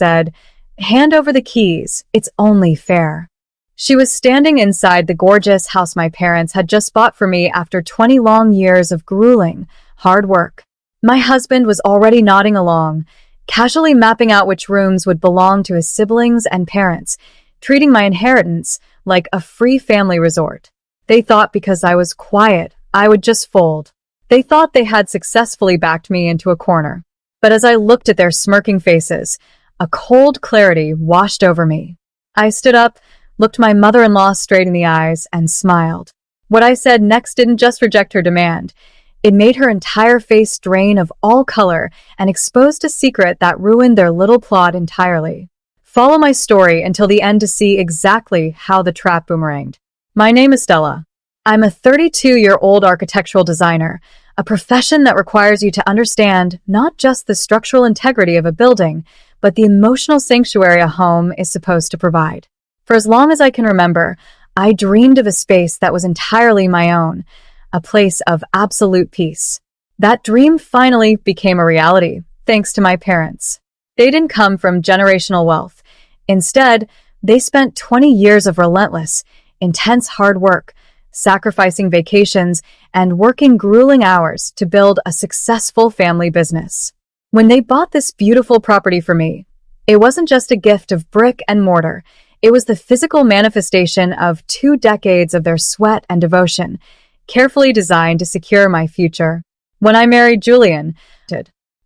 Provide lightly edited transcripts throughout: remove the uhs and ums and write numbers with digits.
said, "Hand over the keys. It's only fair." She was standing inside the gorgeous house my parents had just bought for me after 20 long years of grueling, hard work. My husband was already nodding along, casually mapping out which rooms would belong to his siblings and parents, treating my inheritance like a free family resort. They thought because I was quiet, I would just fold. They thought they had successfully backed me into a corner. But as I looked at their smirking faces, a cold clarity washed over me. I stood up, looked my mother-in-law straight in the eyes, and smiled. What I said next didn't just reject her demand. It made her entire face drain of all color and exposed a secret that ruined their little plot entirely. Follow my story until the end to see exactly how the trap boomeranged. My name is Stella. I'm a 32-year-old architectural designer, a profession that requires you to understand not just the structural integrity of a building, but the emotional sanctuary a home is supposed to provide. For as long as I can remember, I dreamed of a space that was entirely my own, a place of absolute peace. That dream finally became a reality, thanks to my parents. They didn't come from generational wealth. Instead, they spent 20 years of relentless, intense hard work, sacrificing vacations and working grueling hours to build a successful family business. When they bought this beautiful property for me, it wasn't just a gift of brick and mortar. It was the physical manifestation of 2 decades of their sweat and devotion, carefully designed to secure my future. When I married Julian,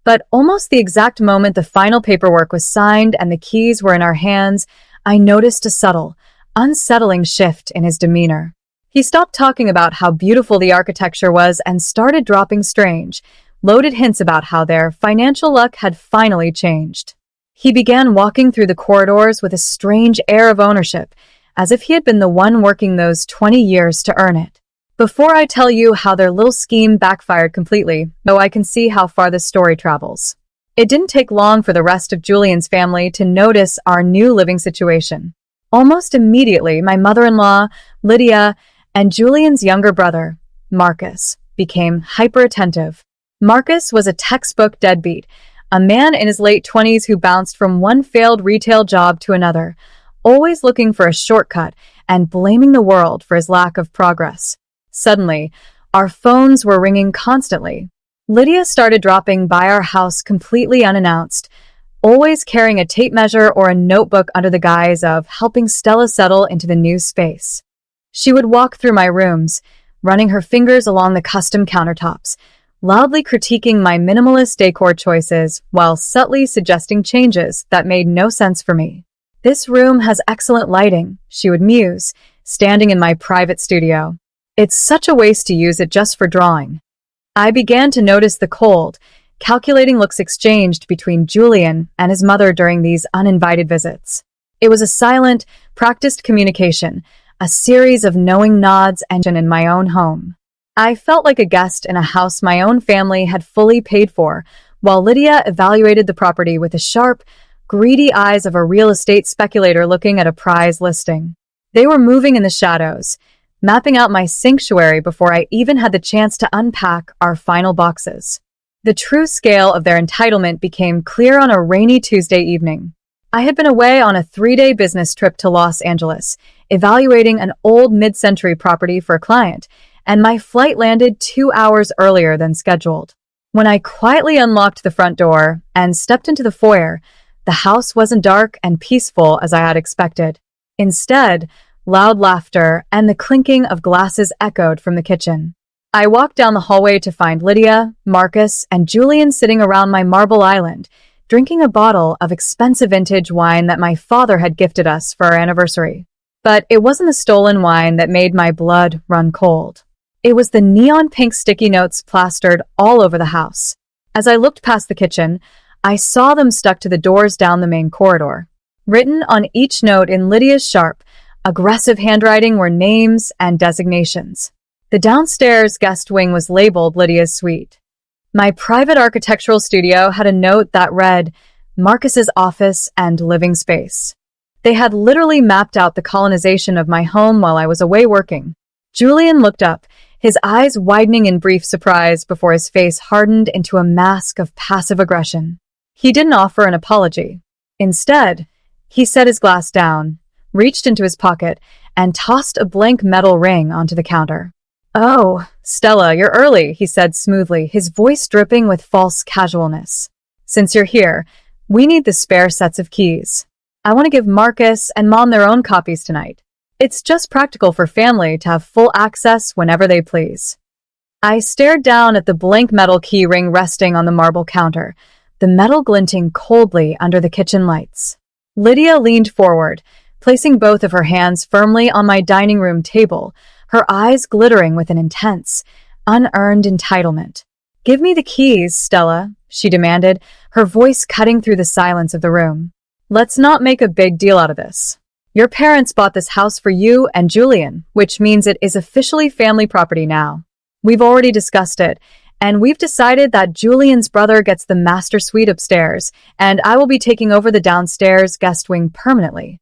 but almost the exact moment the final paperwork was signed and the keys were in our hands, I noticed a subtle, unsettling shift in his demeanor. He stopped talking about how beautiful the architecture was and started dropping strange, loaded hints about how their financial luck had finally changed. He began walking through the corridors with a strange air of ownership, as if he had been the one working those 20 years to earn it. Before I tell you how their little scheme backfired completely, though I can see how far this story travels. It didn't take long for the rest of Julian's family to notice our new living situation. Almost immediately, my mother-in-law, Lydia, and Julian's younger brother, Marcus, became hyper-attentive. Marcus was a textbook deadbeat, a man in his late 20s who bounced from one failed retail job to another, always looking for a shortcut and blaming the world for his lack of progress. Suddenly, our phones were ringing constantly. Lydia started dropping by our house completely unannounced, always carrying a tape measure or a notebook under the guise of helping Stella settle into the new space. She would walk through my rooms, running her fingers along the custom countertops, loudly critiquing my minimalist decor choices while subtly suggesting changes that made no sense for me. "This room has excellent lighting," she would muse, standing in my private studio. "It's such a waste to use it just for drawing." I began to notice the cold, calculating looks exchanged between Julian and his mother during these uninvited visits. It was a silent, practiced communication, a series of knowing nods and in my own home. I felt like a guest in a house my own family had fully paid for, while Lydia evaluated the property with the sharp, greedy eyes of a real estate speculator looking at a prize listing. They were moving in the shadows, mapping out my sanctuary before I even had the chance to unpack our final boxes. The true scale of their entitlement became clear on a rainy Tuesday evening. I had been away on a 3-day business trip to Los Angeles, evaluating an old mid-century property for a client, and my flight landed 2 hours earlier than scheduled. When I quietly unlocked the front door and stepped into the foyer, the house wasn't dark and peaceful as I had expected. Instead, loud laughter and the clinking of glasses echoed from the kitchen. I walked down the hallway to find Lydia, Marcus, and Julian sitting around my marble island, drinking a bottle of expensive vintage wine that my father had gifted us for our anniversary. But it wasn't the stolen wine that made my blood run cold. It was the neon pink sticky notes plastered all over the house. As I looked past the kitchen, I saw them stuck to the doors down the main corridor. Written on each note in Lydia's sharp, aggressive handwriting were names and designations. The downstairs guest wing was labeled Lydia's suite. My private architectural studio had a note that read, "Marcus's office and living space." They had literally mapped out the colonization of my home while I was away working. Julian looked up, his eyes widening in brief surprise before his face hardened into a mask of passive aggression. He didn't offer an apology. Instead, he set his glass down, reached into his pocket, and tossed a blank metal ring onto the counter. "Oh, Stella, you're early," he said smoothly, his voice dripping with false casualness. "Since you're here, we need the spare sets of keys. I want to give Marcus and Mom their own copies tonight. It's just practical for family to have full access whenever they please." I stared down at the blank metal key ring resting on the marble counter, the metal glinting coldly under the kitchen lights. Lydia leaned forward, placing both of her hands firmly on my dining room table, her eyes glittering with an intense, unearned entitlement. "Give me the keys, Stella," she demanded, her voice cutting through the silence of the room. "Let's not make a big deal out of this. Your parents bought this house for you and Julian, which means it is officially family property now. We've already discussed it, and we've decided that Julian's brother gets the master suite upstairs, and I will be taking over the downstairs guest wing permanently."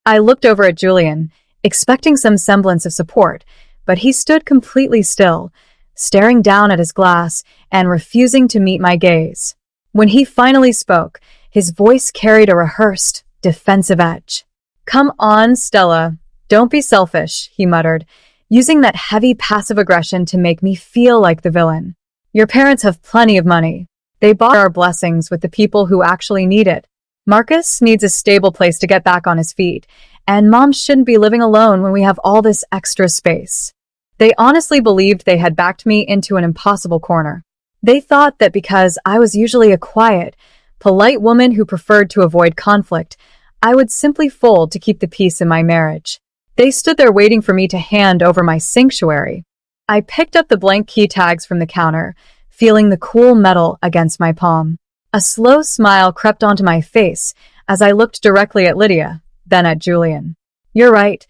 I looked over at Julian, expecting some semblance of support, but he stood completely still, staring down at his glass and refusing to meet my gaze. When he finally spoke, his voice carried a rehearsed, defensive edge. "Come on, Stella. Don't be selfish," he muttered, using that heavy passive aggression to make me feel like the villain. "Your parents have plenty of money. They bought our blessings with the people who actually need it. Marcus needs a stable place to get back on his feet, and Mom shouldn't be living alone when we have all this extra space." They honestly believed they had backed me into an impossible corner. They thought that because I was usually a quiet, polite woman who preferred to avoid conflict, I would simply fold to keep the peace in my marriage. They stood there waiting for me to hand over my sanctuary. I picked up the blank key tags from the counter, feeling the cool metal against my palm. A slow smile crept onto my face as I looked directly at Lydia, then at Julian. "You're right,"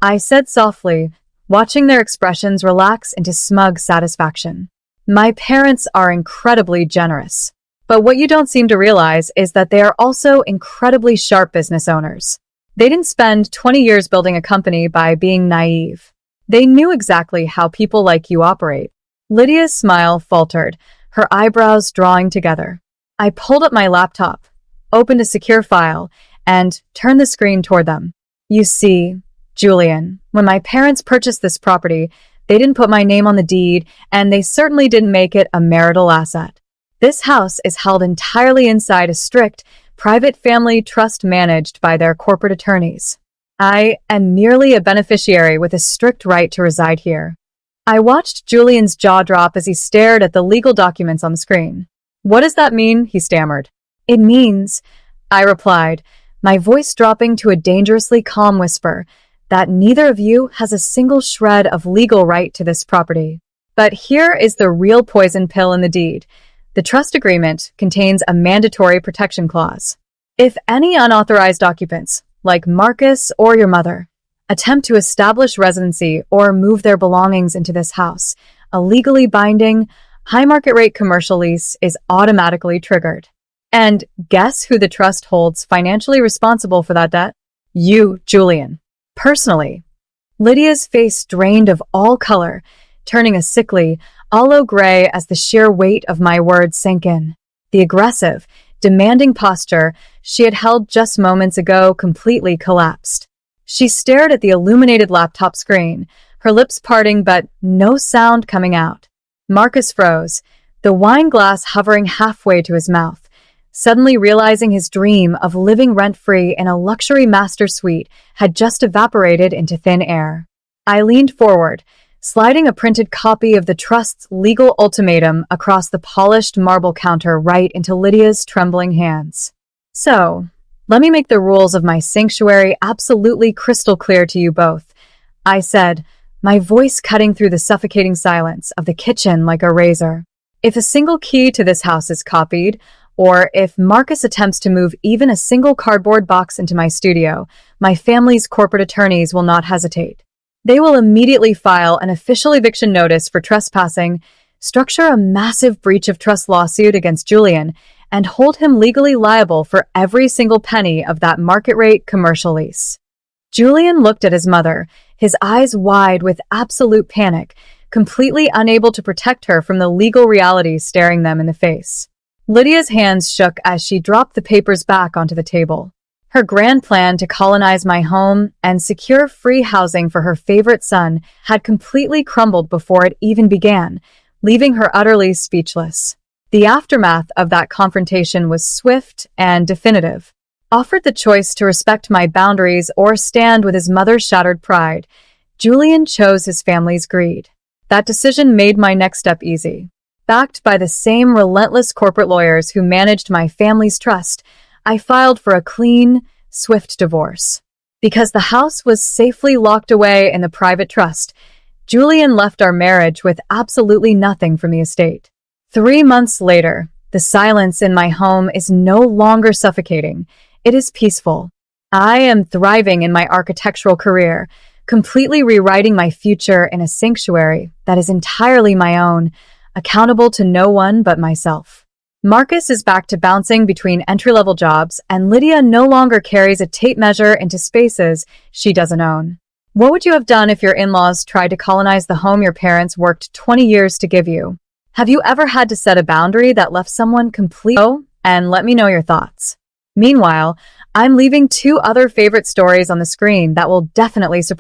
I said softly, watching their expressions relax into smug satisfaction. "My parents are incredibly generous. But what you don't seem to realize is that they are also incredibly sharp business owners. They didn't spend 20 years building a company by being naive. They knew exactly how people like you operate." Lydia's smile faltered, her eyebrows drawing together. I pulled up my laptop, opened a secure file, and turned the screen toward them. "You see, Julian, when my parents purchased this property, they didn't put my name on the deed, and they certainly didn't make it a marital asset. This house is held entirely inside a strict, private family trust managed by their corporate attorneys. I am merely a beneficiary with a strict right to reside here." I watched Julian's jaw drop as he stared at the legal documents on the screen. "What does that mean?" he stammered. "It means," I replied, my voice dropping to a dangerously calm whisper, "that neither of you has a single shred of legal right to this property. But here is the real poison pill in the deed. The trust agreement contains a mandatory protection clause. If any unauthorized occupants, like Marcus or your mother, attempt to establish residency or move their belongings into this house, a legally binding, high market rate commercial lease is automatically triggered. And guess who the trust holds financially responsible for that debt? You, Julian. Personally." Lydia's face drained of all color, turning a sickly, olive gray as the sheer weight of my words sank in. The aggressive, demanding posture she had held just moments ago completely collapsed. She stared at the illuminated laptop screen, her lips parting but no sound coming out. Marcus froze, the wine glass hovering halfway to his mouth, suddenly realizing his dream of living rent-free in a luxury master suite had just evaporated into thin air. I leaned forward, sliding a printed copy of the trust's legal ultimatum across the polished marble counter right into Lydia's trembling hands. "So, let me make the rules of my sanctuary absolutely crystal clear to you both," I said, my voice cutting through the suffocating silence of the kitchen like a razor. "If a single key to this house is copied, or if Marcus attempts to move even a single cardboard box into my studio, my family's corporate attorneys will not hesitate. They will immediately file an official eviction notice for trespassing, structure a massive breach of trust lawsuit against Julian, and hold him legally liable for every single penny of that market-rate commercial lease." Julian looked at his mother, his eyes wide with absolute panic, completely unable to protect her from the legal reality staring them in the face. Lydia's hands shook as she dropped the papers back onto the table. Her grand plan to colonize my home and secure free housing for her favorite son had completely crumbled before it even began, leaving her utterly speechless. The aftermath of that confrontation was swift and definitive. Offered the choice to respect my boundaries or stand with his mother's shattered pride, Julian chose his family's greed. That decision made my next step easy. Backed by the same relentless corporate lawyers who managed my family's trust, I filed for a clean, swift divorce. Because the house was safely locked away in the private trust, Julian left our marriage with absolutely nothing from the estate. 3 months later, the silence in my home is no longer suffocating. It is peaceful. I am thriving in my architectural career, completely rewriting my future in a sanctuary that is entirely my own, accountable to no one but myself. Marcus is back to bouncing between entry-level jobs, and Lydia no longer carries a tape measure into spaces she doesn't own. What would you have done if your in-laws tried to colonize the home your parents worked 20 years to give you? Have you ever had to set a boundary that left someone completely? Oh, and let me know your thoughts. Meanwhile, I'm leaving 2 other favorite stories on the screen that will definitely surprise